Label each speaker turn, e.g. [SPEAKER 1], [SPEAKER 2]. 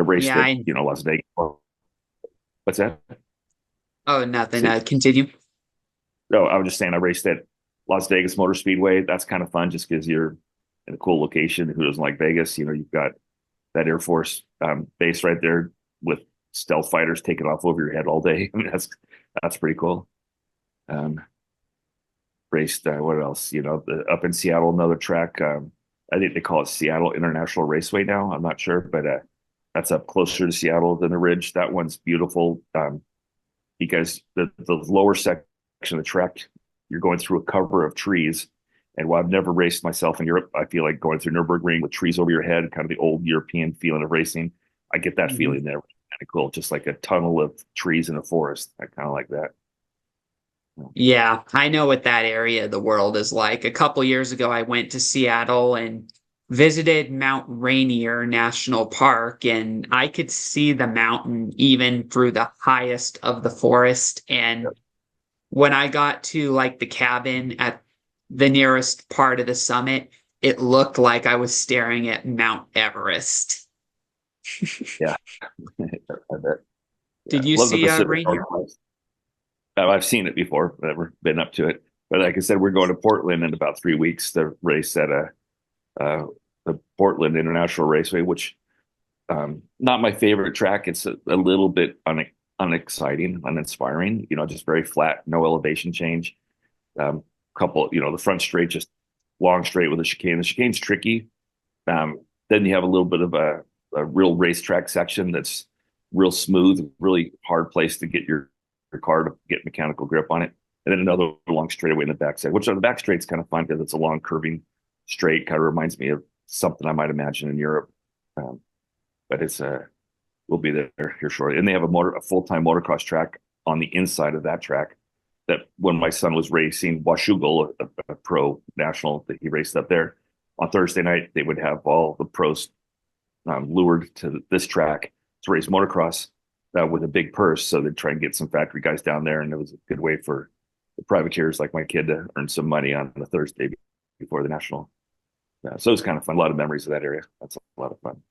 [SPEAKER 1] raced
[SPEAKER 2] Yeah,
[SPEAKER 1] at, Las Vegas. What's that?
[SPEAKER 2] oh, nothing.
[SPEAKER 1] See,
[SPEAKER 2] Continue.
[SPEAKER 1] no, I was just saying I raced at Las Vegas Motor Speedway. That's kind of fun just because you're in a cool location. Who doesn't like Vegas? You've got that Air Force base right there with stealth fighters taking off over your head all day. I mean, that's pretty cool. Um, Raced what else? Up in Seattle, another track. I think they call it Seattle International Raceway now. I'm not sure, but that's up closer to Seattle than the Ridge. That one's beautiful because the lower section of the track, you're going through a cover of trees. And while I've never raced myself in Europe, I feel like going through Nürburgring with trees over your head, kind of the old European feeling of racing. I get that
[SPEAKER 2] Mhm.
[SPEAKER 1] feeling there. Kind of cool, just like a tunnel of trees in a forest. I kind of like that.
[SPEAKER 2] Yeah, I know what that area of the world is like. A couple years ago, I went to Seattle and visited Mount Rainier National Park, and I could see the mountain even through the highest of the forest. And when I got to like the cabin at the nearest part of the summit, it looked like I was staring at Mount Everest.
[SPEAKER 1] Yeah, I bet. Yeah,
[SPEAKER 2] Did you
[SPEAKER 1] love the
[SPEAKER 2] see
[SPEAKER 1] Pacific
[SPEAKER 2] Rainier?
[SPEAKER 1] Northwest. I've seen it before, but never been up to it. But like I said, we're going to Portland in about 3 weeks to race at uh, the Portland International Raceway, which not my favorite track. It's a little bit unexciting, uninspiring. Just very flat, no elevation change. Couple, the front straight, just long straight with a chicane. The chicane's tricky. Then you have a little bit of a real racetrack section that's real smooth, really hard place to get your car to get mechanical grip on it. And then another long straightaway in the backside, which on the back straight's kind of fun because it's a long curving straight. Kind of reminds me of something I might imagine in Europe. Um, but we'll be there here shortly. And they have a full-time motocross track on the inside of that track. That when my son was racing Washougal, a pro national that he raced up there on Thursday night, they would have all the pros lured to this track to race motocross with a big purse. So they'd try and get some factory guys down there, and it was a good way for the privateers like my kid to earn some money on a Thursday before the national. So it was kind of fun. A lot of memories of that area. That's a lot of fun.